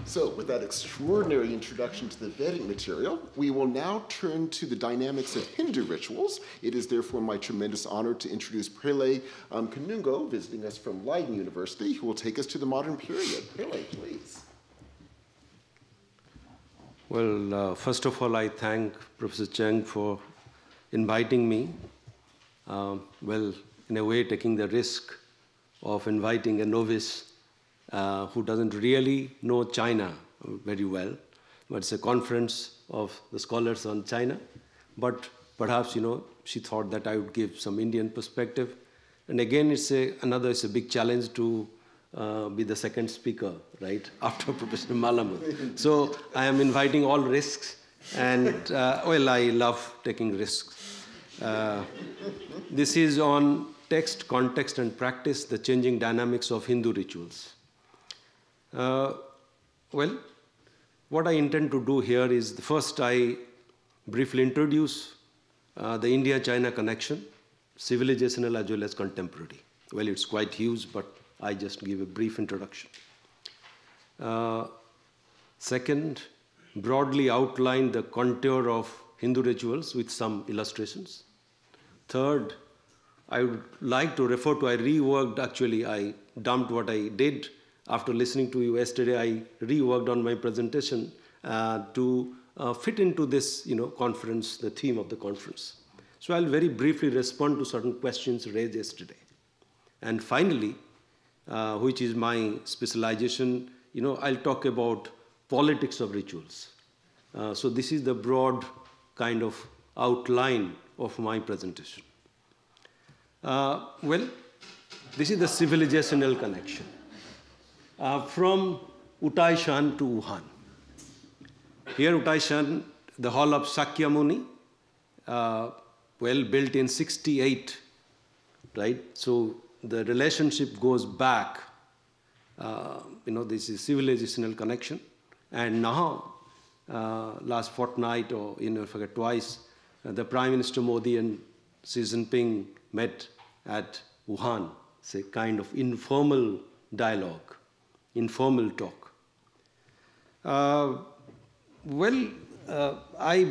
So, with that extraordinary introduction to the Vedic material, we will now turn to the dynamics of Hindu rituals. It is therefore my tremendous honor to introduce Pralay Kanungo, visiting us from Leiden University, who will take us to the modern period. Pralay, please. Well, first of all, I thank Professor Cheng for inviting me. Well, in a way, taking the risk of inviting a novice who doesn't really know China very well, but it's a conference of the scholars on China. But perhaps, she thought that I would give some Indian perspective. And again, it's a big challenge to be the second speaker, right, after Professor Malamu. So I am inviting all risks, and well, I love taking risks. This is on text, context, and practice, the changing dynamics of Hindu rituals. Well, what I intend to do here is, first I briefly introduce the India-China connection, civilizational as well as contemporary. Well, it's quite huge, but I just give a brief introduction. Second, broadly outline the contour of Hindu rituals with some illustrations. Third, I would like to refer to, I dumped what I did. After listening to you yesterday, I reworked on my presentation to fit into this conference, the theme of the conference. So I'll very briefly respond to certain questions raised yesterday. And finally, which is my specialization, I'll talk about politics of rituals. So this is the broad kind of outline of my presentation. Well, this is the civilizational connection. From Utaishan to Wuhan. Here Utaishan, the hall of Sakyamuni, built in 68, right? So the relationship goes back, this is civilizational connection. And now, last fortnight or, twice, the Prime Minister Modi and Xi Jinping met at Wuhan. It's a kind of informal dialogue. Informal talk. I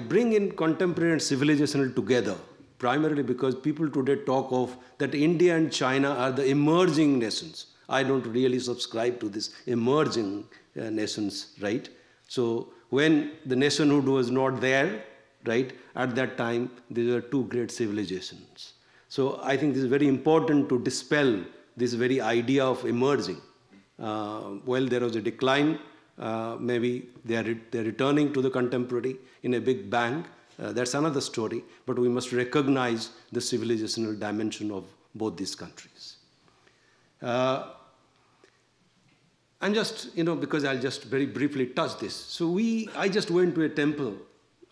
bring in contemporary and civilizational together, primarily because people today talk of that India and China are the emerging nations. I don't really subscribe to this emerging nations, right? So when the nationhood was not there, right, at that time, these were two great civilizations. So I think this is very important to dispel this very idea of emerging. There was a decline. Maybe they're returning to the contemporary in a big bang. That's another story. But we must recognize the civilizational dimension of both these countries. And just, because I'll just very briefly touch this. So I just went to a temple.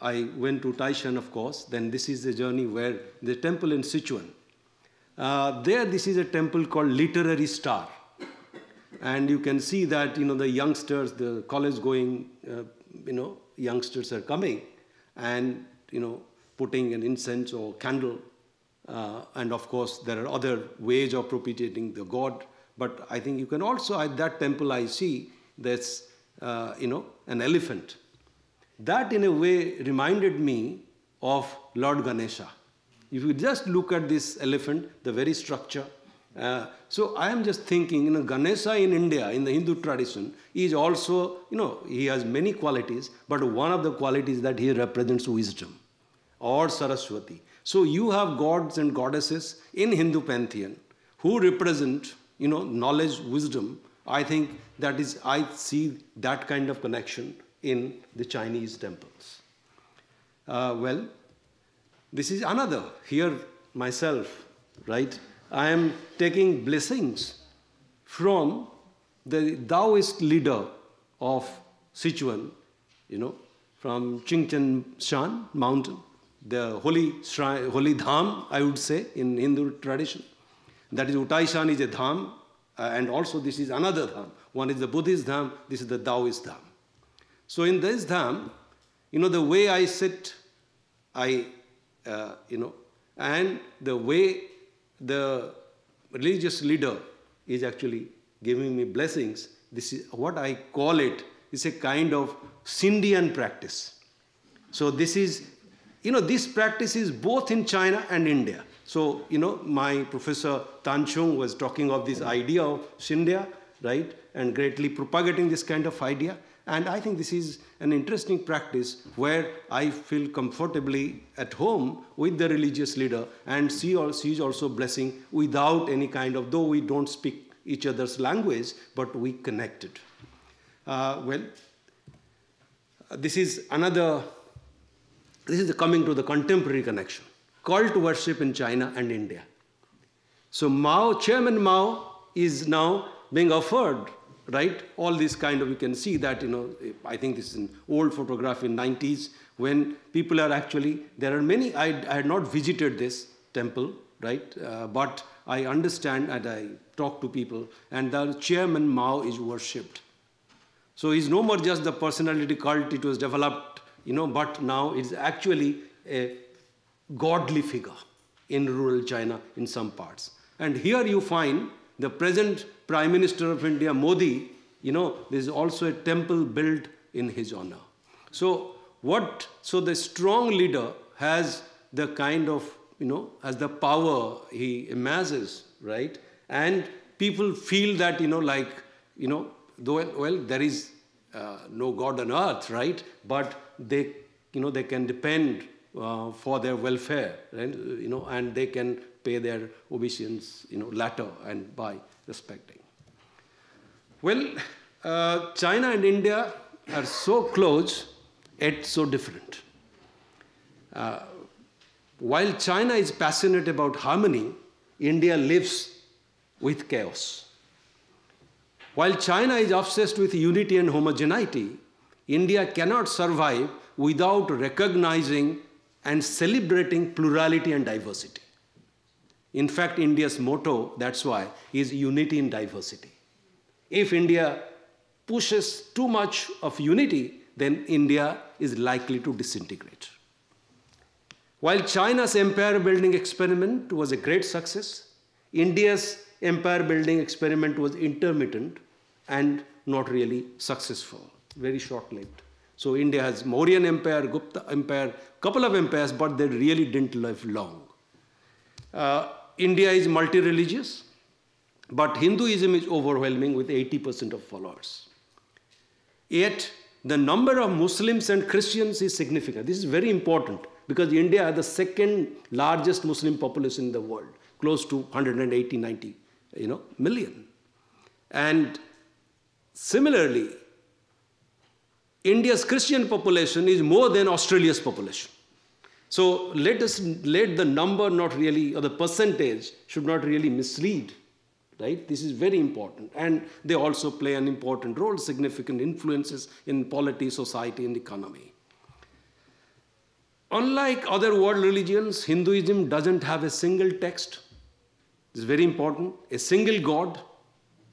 I went to Taishan, of course. Then this is the journey where the temple in Sichuan. This is a temple called Literary Star. And you can see that, the youngsters, the college-going, youngsters are coming and, putting an incense or candle. And of course, there are other ways of propitiating the god. But I think you can also, at that temple, I see there's, an elephant. That, in a way, reminded me of Lord Ganesha. If you just look at this elephant, the very structure, so I am just thinking, Ganesha in India, in the Hindu tradition, is also, he has many qualities, but one of the qualities that he represents wisdom, or Saraswati. So you have gods and goddesses in Hindu pantheon who represent, knowledge, wisdom. I think that is, I see that kind of connection in the Chinese temples. This is another, here myself, right? I am taking blessings from the Taoist leader of Sichuan, from Qingchen Shan mountain, the holy shrine, holy dham, I would say, in Hindu tradition. That is, Utaishan is a dham, and also this is another dham. One is the Buddhist dham, this is the Taoist dham. So in this dham, the way I sit, and the way the religious leader is actually giving me blessings, this is what I call it is a kind of Scindian practice. So this is, this practice is both in China and India. So, my Professor Tan Chung was talking of this idea of Scindia, right, and greatly propagating this kind of idea. And I think this is an interesting practice where I feel comfortably at home with the religious leader, and she is also blessing without any kind of, though we don't speak each other's language, but we connected. This is coming to the contemporary connection. Cult worship in China and India. So Chairman Mao is now being offered, right? All these kind of, you can see that, I think this is an old photograph in 90s when people are actually, there are many, I had not visited this temple, right? But I understand and I talk to people, and the Chairman Mao is worshipped. So he's no more just the personality cult, it was developed, but now it's actually a godly figure in rural China in some parts. And here you find the present Prime Minister of India, Modi, there's also a temple built in his honor. So the strong leader has the kind of, has the power he amasses, right? And people feel that, there is no God on earth, right? But they can depend for their welfare, right? And they can pay their obeisance, later and by respecting. Well, China and India are so close, yet so different. While China is passionate about harmony, India lives with chaos. While China is obsessed with unity and homogeneity, India cannot survive without recognizing and celebrating plurality and diversity. In fact, India's motto, that's why, is unity in diversity. If India pushes too much of unity, then India is likely to disintegrate. While China's empire-building experiment was a great success, India's empire-building experiment was intermittent and not really successful, very short-lived. So India has Mauryan Empire, Gupta Empire, couple of empires, but they really didn't live long. India is multi-religious, but Hinduism is overwhelming with 80% of followers. Yet, the number of Muslims and Christians is significant. This is very important because India has the second largest Muslim population in the world, close to 180, 90, million. And similarly, India's Christian population is more than Australia's population. So let the number not really, or the percentage should not really mislead, right? This is very important. And they also play an important role, significant influences in polity, society, and economy. Unlike other world religions, Hinduism doesn't have a single text. This is very important. A single God,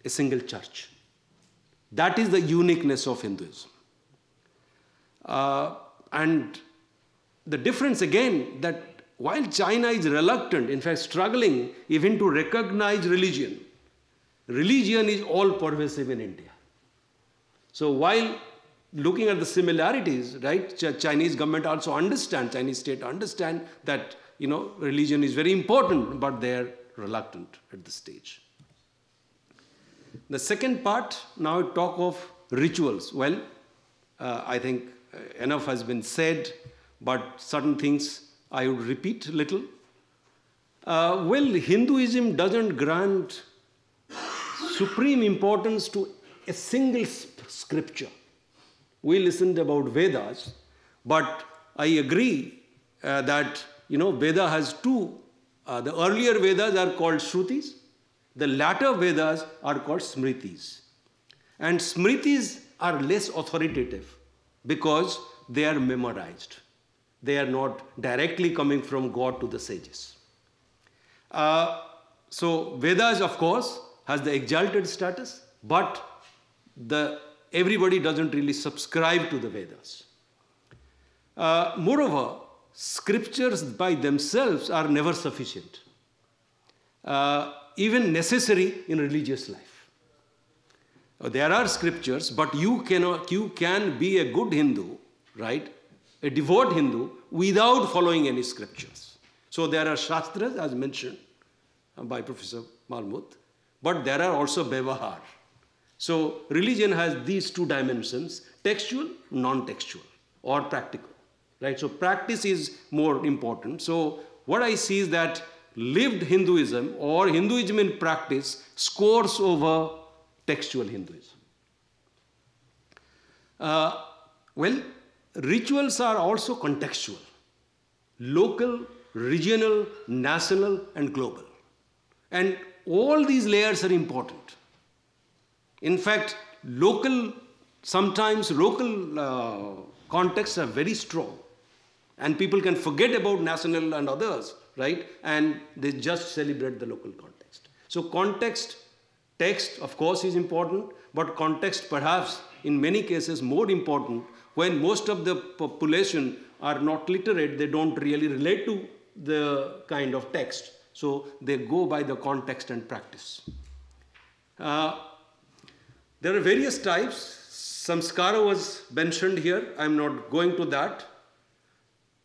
a single church. That is the uniqueness of Hinduism. And the difference again, that while China is reluctant, in fact struggling even to recognize religion, religion is all pervasive in India. So while looking at the similarities, right, Chinese government also understand, Chinese state understand that, religion is very important, but they are reluctant at this stage. The second part, now talk of rituals. Well, I think enough has been said, but certain things I would repeat a little. Hinduism doesn't grant supreme importance to a single scripture. We listened about Vedas, but I agree that, Veda has two. The earlier Vedas are called Shrutis. The latter Vedas are called Smritis. And Smritis are less authoritative because they are memorized. They are not directly coming from God to the sages. So Vedas, of course, has the exalted status, but everybody doesn't really subscribe to the Vedas. Moreover, scriptures by themselves are never sufficient, even necessary in religious life. There are scriptures, but you can be a good Hindu, right? A devout Hindu without following any scriptures. So there are Shastras, as mentioned by Professor Malmuth, but there are also Vyavahar. So religion has these two dimensions, textual, non-textual, or practical, right? So practice is more important. So what I see is that lived Hinduism or Hinduism in practice scores over textual Hinduism. Well, rituals are also contextual, local, regional, national, and global. And all these layers are important. In fact, sometimes local contexts are very strong. And people can forget about national and others, right? And they just celebrate the local context. So context, text, of course, is important, but context perhaps in many cases more important when most of the population are not literate, they don't really relate to the kind of text. So they go by the context and practice. There are various types. Samskara was mentioned here. I'm not going to that.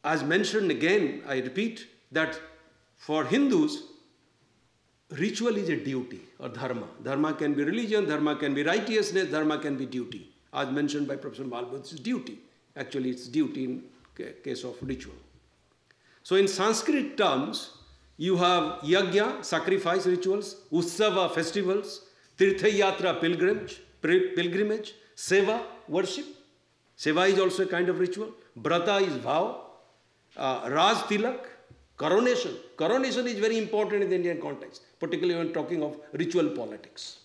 As mentioned again, I repeat that for Hindus, ritual is a duty or dharma. Dharma can be religion, dharma can be righteousness, dharma can be duty. As mentioned by Professor Malmuth, it's duty. Actually, it's duty in case of ritual. So in Sanskrit terms, you have yajna, sacrifice rituals, utsava, festivals, tirthayatra, pilgrimage, seva, worship. Seva is also a kind of ritual. Brata is vow. Raj tilak, coronation. Coronation is very important in the Indian context, particularly when talking of ritual politics.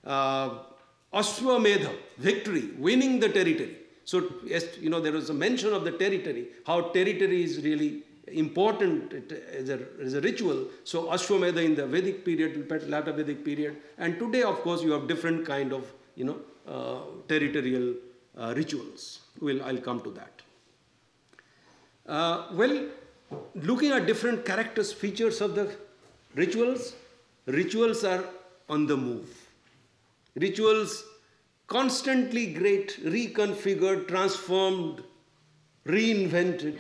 Ashwamedha, victory, winning the territory. So, yes, there was a mention of the territory, how territory is really important as a ritual. So, Ashwamedha in the Vedic period, later Vedic period, and today, of course, you have different kind of, territorial rituals. I'll come to that. Well, looking at different characters, features of the rituals are on the move. Rituals constantly reconfigured, transformed, reinvented.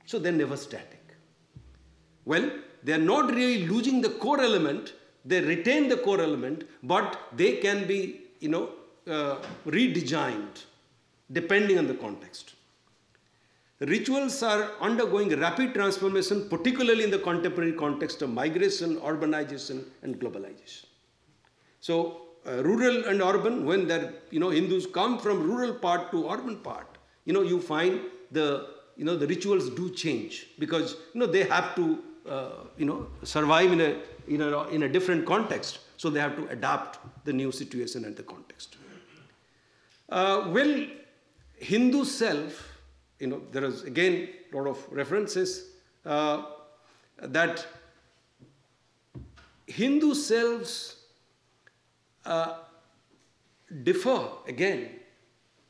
So they're never static. Well, they're not really losing the core element. They retain the core element, but they can be, redesigned depending on the context. Rituals are undergoing rapid transformation, particularly in the contemporary context of migration, urbanization, and globalization. So, rural and urban, when Hindus come from rural part to urban part, you find the rituals do change because they have to survive in a different context. So they have to adapt the new situation and the context. Well, Hindu self. There is again a lot of references that Hindu selves differ again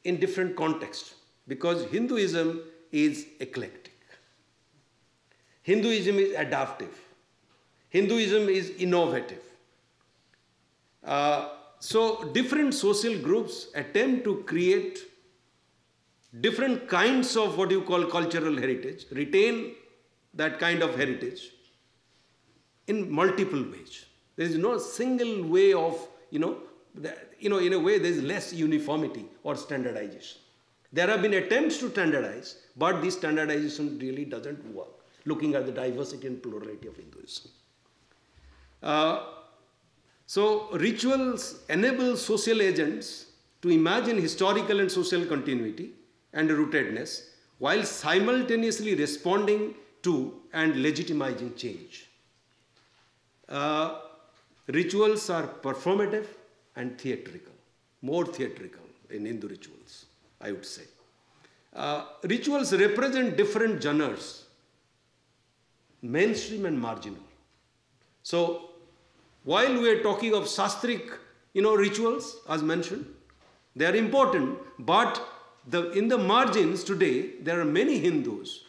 in different contexts because Hinduism is eclectic. Hinduism is adaptive. Hinduism is innovative. So different social groups attempt to create different kinds of what you call cultural heritage, retain that kind of heritage in multiple ways. There is no single way of, in a way there is less uniformity or standardization. There have been attempts to standardize, but this standardization really doesn't work, looking at the diversity and plurality of Hinduism. So rituals enable social agents to imagine historical and social continuity and rootedness while simultaneously responding to and legitimizing change. Rituals are performative and theatrical, more theatrical in Hindu rituals, I would say. Rituals represent different genres, mainstream and marginal. So while we are talking of Shastric, rituals, as mentioned, they are important, but in the margins today, there are many Hindus.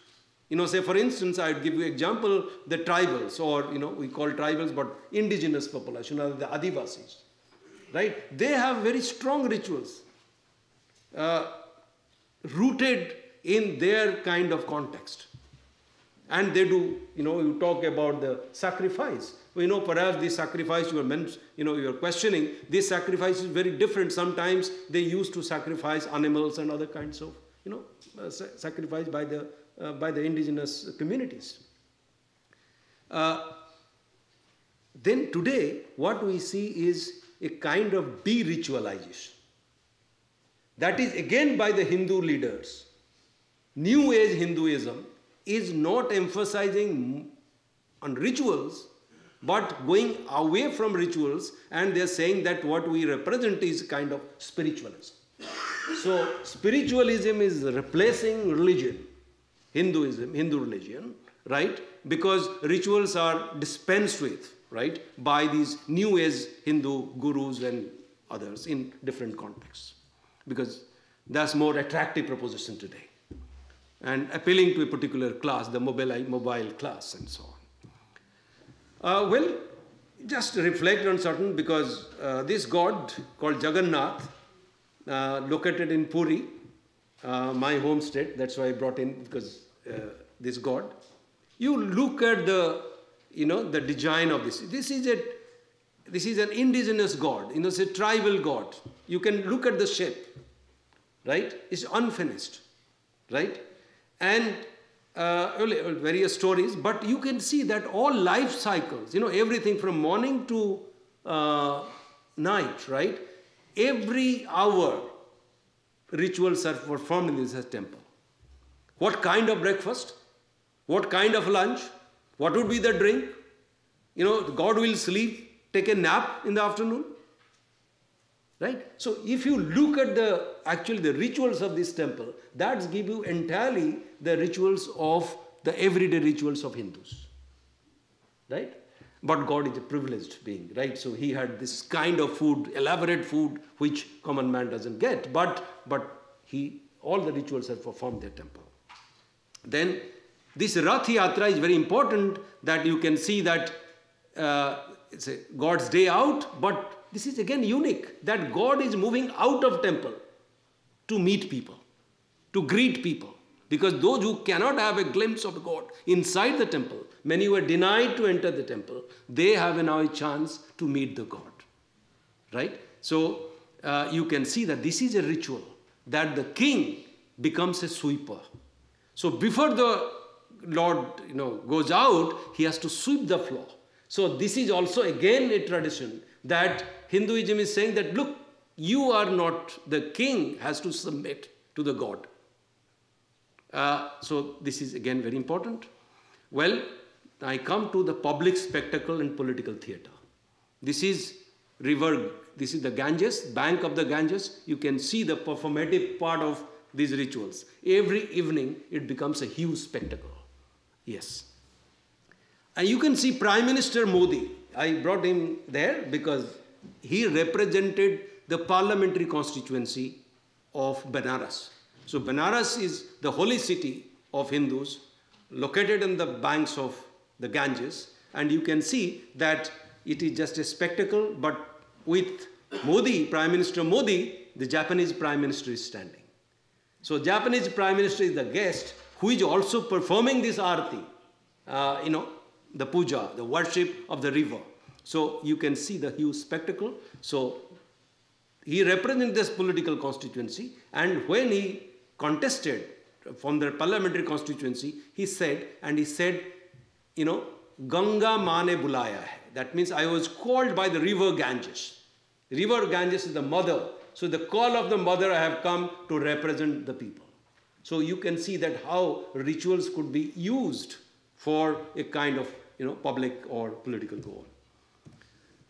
Say for instance, I would give you example, the tribals, or we call tribals, but indigenous population, or the Adivasis. right? They have very strong rituals, rooted in their kind of context. And they do, you talk about the sacrifice. Perhaps the sacrifice you are questioning, this sacrifice is very different. Sometimes they used to sacrifice animals and other kinds of, sacrifice by the indigenous communities. Then today, what we see is a kind of de-ritualization. That is again by the Hindu leaders. New Age Hinduism is not emphasizing on rituals, but going away from rituals, and they're saying that what we represent is kind of spiritualism. So spiritualism is replacing religion, Hindu religion, right? Because rituals are dispensed with, right, by these New Age Hindu gurus and others in different contexts. Because that's more attractive proposition today, and appealing to a particular class, the mobile class and so on. Well, just reflect on certain, because this god called Jagannath, located in Puri, my home state, that's why I brought in, because this god, you look at the, the design of this. This is an indigenous god, it's a tribal god. You can look at the shape, right? It's unfinished, right? And various stories, but you can see that all life cycles, everything from morning to night, right? Every hour, rituals are performed in this temple. What kind of breakfast? What kind of lunch? What would be the drink? God will sleep, take a nap in the afternoon, right? So if you look at the rituals of this temple, that give you entirely the rituals of the everyday rituals of Hindus, right? But God is a privileged being, right? So he had this kind of food, elaborate food, which common man doesn't get. But all the rituals are performed in the temple. Then this Rath Yatra is very important, that you can see that it's a God's day out, but this is again unique, that God is moving out of temple to meet people, to greet people. Because those who cannot have a glimpse of God inside the temple, many were denied to enter the temple, they have now a chance to meet the God, right? So you can see that this is a ritual, that the king becomes a sweeper. So before the Lord goes out, he has to sweep the floor. So this is also again a tradition that Hinduism is saying that, look, you are not, the king has to submit to the God. So this is again very important. Well, I come to the public spectacle and political theatre. This is the Ganges, bank of the Ganges. You can see the performative part of these rituals. Every evening it becomes a huge spectacle. Yes. And you can see Prime Minister Modi. I brought him there because he represented the parliamentary constituency of Benares. So Benares is the holy city of Hindus, located in the banks of the Ganges, and you can see that it is just a spectacle, but with Modi, Prime Minister Modi, the Japanese Prime Minister is standing. So Japanese Prime Minister is the guest who is also performing this arati, the puja, the worship of the river. So you can see the huge spectacle. So he represents this political constituency, and when he contested from the parliamentary constituency, he said, Ganga Mane Bulaya hai. That means I was called by the river Ganges. River Ganges is the mother. So the call of the mother, I have come to represent the people. So you can see that how rituals could be used for a kind of public or political goal.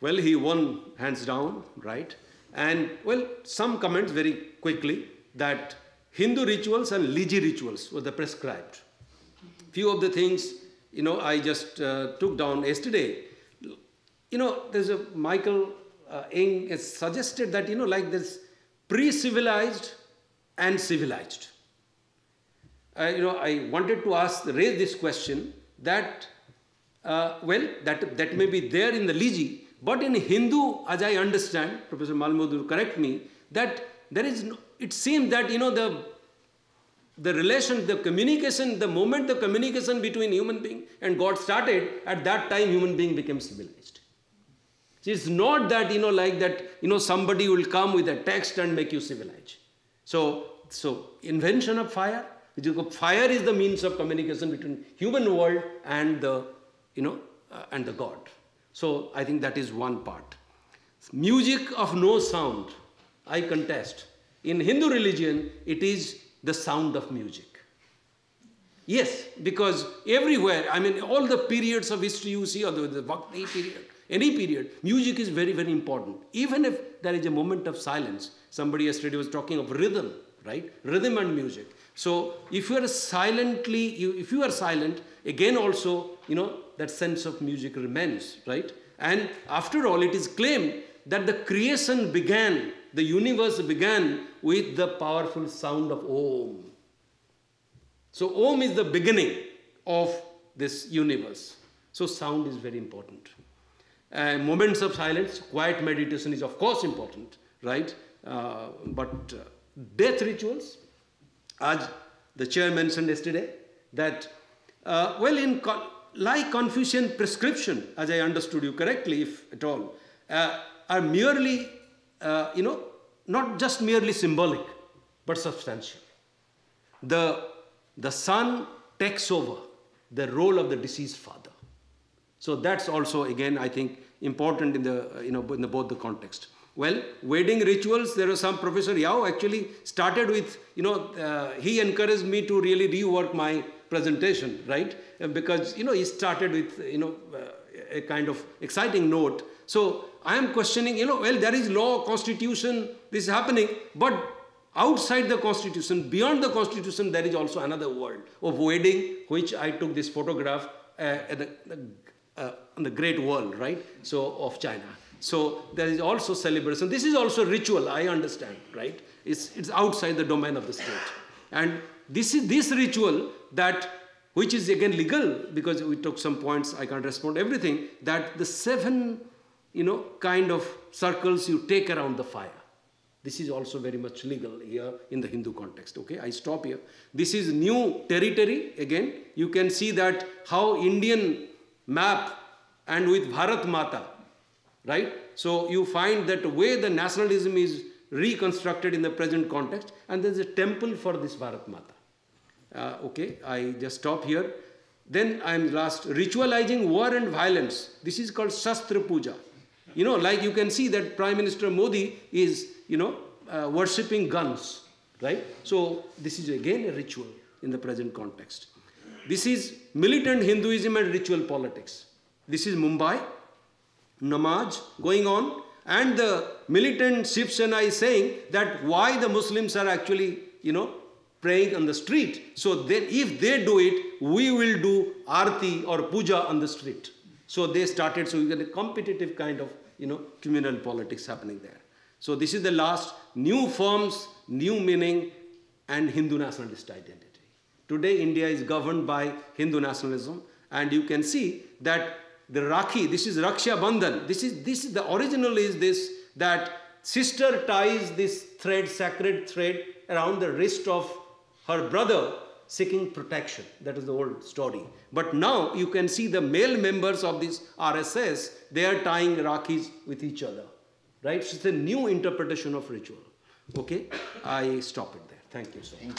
Well, he won hands down, right? And well, some comments very quickly that Hindu rituals and Liji rituals were the prescribed. Few of the things, I just took down yesterday. There's a Michael Eng has suggested that, like this pre-civilized and civilized. I wanted to raise this question that, that may be there in the Liji, But in Hindu, as I understand, Professor Malmud will correct me, that there is no, it seems that, the relation, the communication, the moment the communication between human being and God started, at that time human being became civilized. It's not that, like that, somebody will come with a text and make you civilized. So invention of fire, fire is the means of communication between human world and the, and the God. So I think that is one part. Music of no sound, I contest. In Hindu religion, it is the sound of music. Yes, because everywhere, all the periods of history you see, or the Bhakti period, any period, music is very, very important. Even if there is a moment of silence. Somebody yesterday was talking of rhythm, right? Rhythm and music. So if you are silent, again also, that sense of music remains, right? And after all, it is claimed that the creation began, the universe began with the powerful sound of Om. So Om is the beginning of this universe. So sound is very important. Moments of silence, quiet meditation is of course important, right? But death rituals, as the chair mentioned yesterday, that, like Confucian prescription, as I understood you correctly, if at all, are merely, not just merely symbolic, but substantial. The son takes over the role of the deceased father. So that's also, again, I think, important in the, in both the context. Well, wedding rituals, there are some, Professor Yao actually started with, he encouraged me to really rework my presentation, right? Because, he started with, a kind of exciting note. So I am questioning, there is law, constitution, this is happening, but outside the constitution, beyond the constitution, there is also another world of wedding, which I took this photograph on the Great Wall, right? So, of China. So there is also celebration. This is also ritual, I understand, right? It's outside the domain of the state. And this is this ritual that, which is again legal, because we took some points, I can't respond to everything, that the 7, kind of circles you take around the fire. This is also very much legal here in the Hindu context, okay? I stop here. This is new territory, again. You can see that how Indian map and with Bharat Mata, right? So you find that way the nationalism is reconstructed in the present context, and there's a temple for this Bharat Mata. Okay, I just stop here. Then I'm last, ritualizing war and violence. This is called Shastra Puja. Like you can see that Prime Minister Modi is, worshipping guns, right? So this is again a ritual in the present context. This is militant Hinduism and ritual politics. This is Mumbai, namaz going on, and the militant Shiv Sena is saying that why the Muslims are actually, praying on the street. So then if they do it, we will do arti or puja on the street. So they started, so you get a competitive kind of, communal politics happening there. So this is the last, new forms, new meaning, and Hindu nationalist identity. Today India is governed by Hindu nationalism, and you can see that the Rakhi, this is Raksha Bandhan. This is the original is this, that sister ties this thread, sacred thread, around the wrist of her brother, seeking protection. That is the old story. But now you can see the male members of this RSS, they are tying Rakhis with each other. Right? So it's a new interpretation of ritual. Okay? I stop it there. Thank you so much.